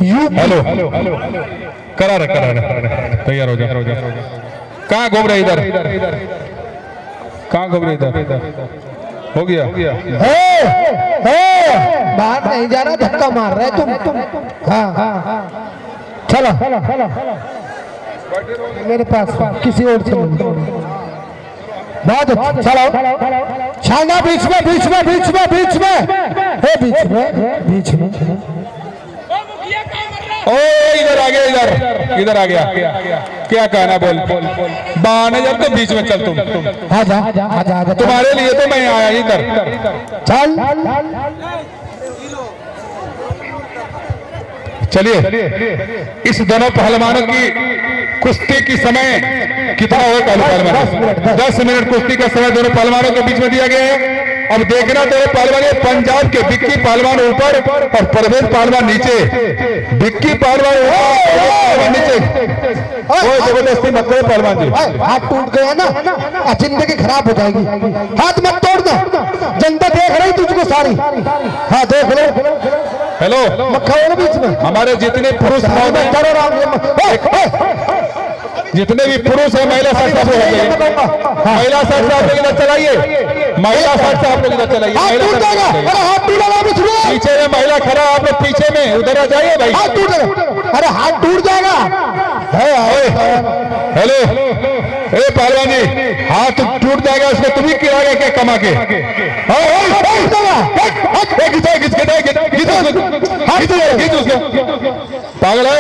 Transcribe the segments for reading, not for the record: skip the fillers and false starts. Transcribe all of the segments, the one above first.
Hello करा रहे तैयार हो जा। कहाँ घूम रहे इधर, कहाँ घूम रहे इधर? हो गया बाहर नहीं जा रहा, धक्का मार रहे तुम। हाँ चलो मेरे पास किसी और से बहुत चलो छाना बीच में बीच में बीच में बीच में है बीच में बीच में। ओ इधर आ गया, इधर आ गया। क्या कहना बोल बहाने जब तो बीच में चल तुम। आजा तुम्हारे लिए तो मैं आया इधर। चल चलिए इस दोनों पहलवानों की कुश्ती की समय कितना हो पहलवान? 10 मिनट कुश्ती का समय दोनों पहलवानों के बीच में दिया गया है। अब देखना दोनों पहलवान, पंजाब के विक्की पहलवान ऊपर और परवेज पहलवान नीचे। विक्की पहलवान ऊपर नीचे, कोई जबरदस्ती मत करो पहलवान जी। हाथ टूट गया ना, जिंदगी खराब हो जाएगी। हाथ मत तोड़ दो, जनता देख रही तुझको सारी। हाँ देख लो। हेलो बीच में हमारे जितने पुरुष जितने भी पुरुष है, महिला साथ साथ हो गए। महिला साथ साथ लोग इधर चलाइए, महिला साथ साथ लोग इधर चलाइए। पीछे में महिला खड़ा, आप लोग पीछे में उधर आ जाइए भाई। हाथ टूट जाएगा, अरे हाथ टूट जाएगा। हेलो ए पहलवान जी, हाथ टूट जाएगा, उसको तुम ही गिराएगा क्या कमा के? पागल है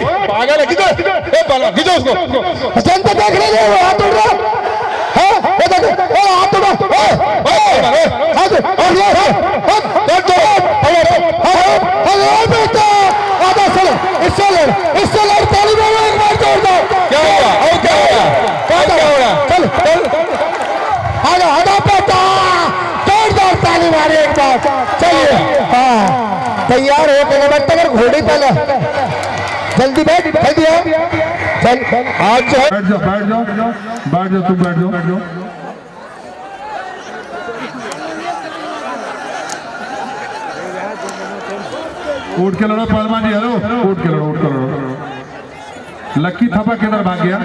पागल है, खींचो उसको। जनता देख रही है, हाथ टूट रहा इससे लड़ ताली मारो, एक बार जोड़ दो। क्या हुआ? क्या हो रहा? चल हटा पाता, जोरदार ताली मारे एक बार। चलिए हाँ तैयार हो गए बट अगर घोड़ी पहले जल्दी बैठ, जल्दी आओ चल। आज बैठ जाओ तुम बैठ जाओ। उठ के लड़ो पहलवान जी, हेलो उठ के लड़ो। लक्की थप्पा किधर भाग गया?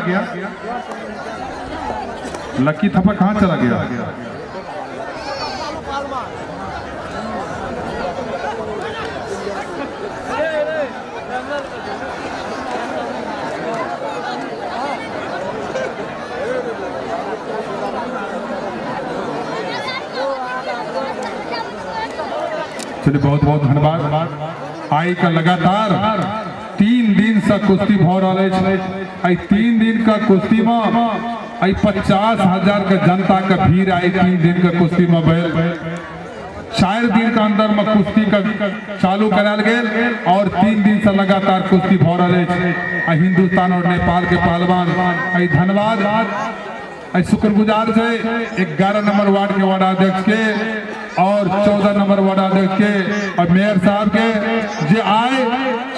लक्की थप्पा कहाँ चला गया? चलिए बहुत बहुत धन्यवाद। आई का लगातार 3 दिन से कुश्ती भ रहा है। 3 दिन का कुश्ती में 50,000 का जनता का भीड़ आई। 3 दिन का कुश्ती में 4 दिन का अंदर में कुश्ती का चालू कराल गए और 3 दिन से लगातार कुश्ती भ रहा है। हिंदुस्तान और नेपाल के पहलवान धन्यवाद शुक्रगुजार से 11 नंबर वार्ड के वार्डाध्यक्ष के और 14 नंबर वार्डाध्यक्ष के और मेयर साहब के जे आए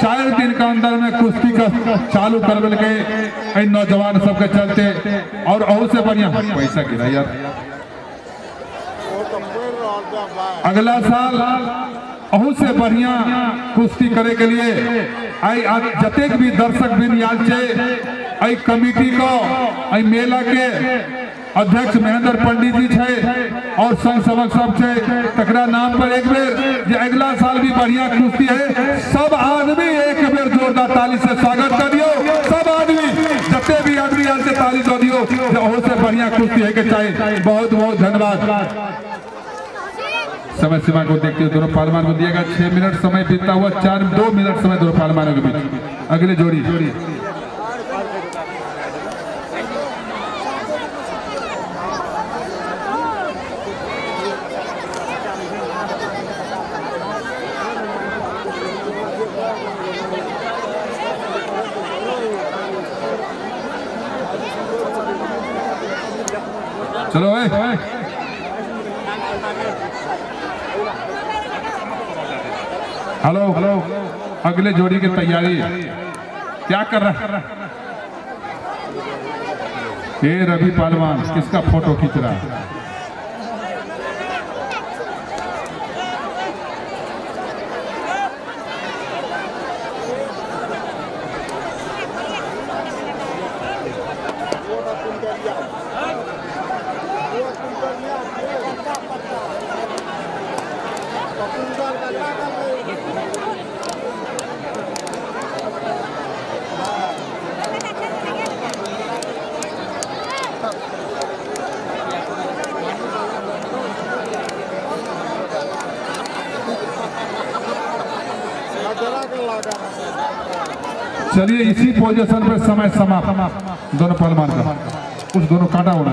4 दिन का अंदर में कुश्ती का चालू कर के नौजवान सबके चलते और अहू से बढ़िया पैसा गिरा यार। अगला साल अहू से बढ़िया कुश्ती करे के लिए जतेक भी दर्शक भी याद छे कमिटी को मेला के अध्यक्ष महेंद्र पंडित जी छे और संघ सेवक सब छे, तकरा नाम पर एक बेर जे अगला साल भी बढ़िया कुश्ती है। सब आदमी एक बेर जोरदार ताली से स्वागत कर दियो। सब आदमी जते भी आदमी आल से ताली दो दियो, हो से बढ़िया कुश्ती है के चाहिए। बहुत बहुत धन्यवाद। समय सीमा को देखते हुए दोनों पहलवान को दिएगा 6 मिनट समय बीतता हुआ 2 मिनट समय दोनों पहलवानों के बीच। अगले जोड़ी चलो हेलो अगले जोड़ी की तैयारी क्या कर रहा है? ये रवि पहलवान किसका फोटो खींच रहा है? चलिए इसी पोजीशन पे समय समाप्त दोनों पहलवान का, कुछ दोनों काटा होना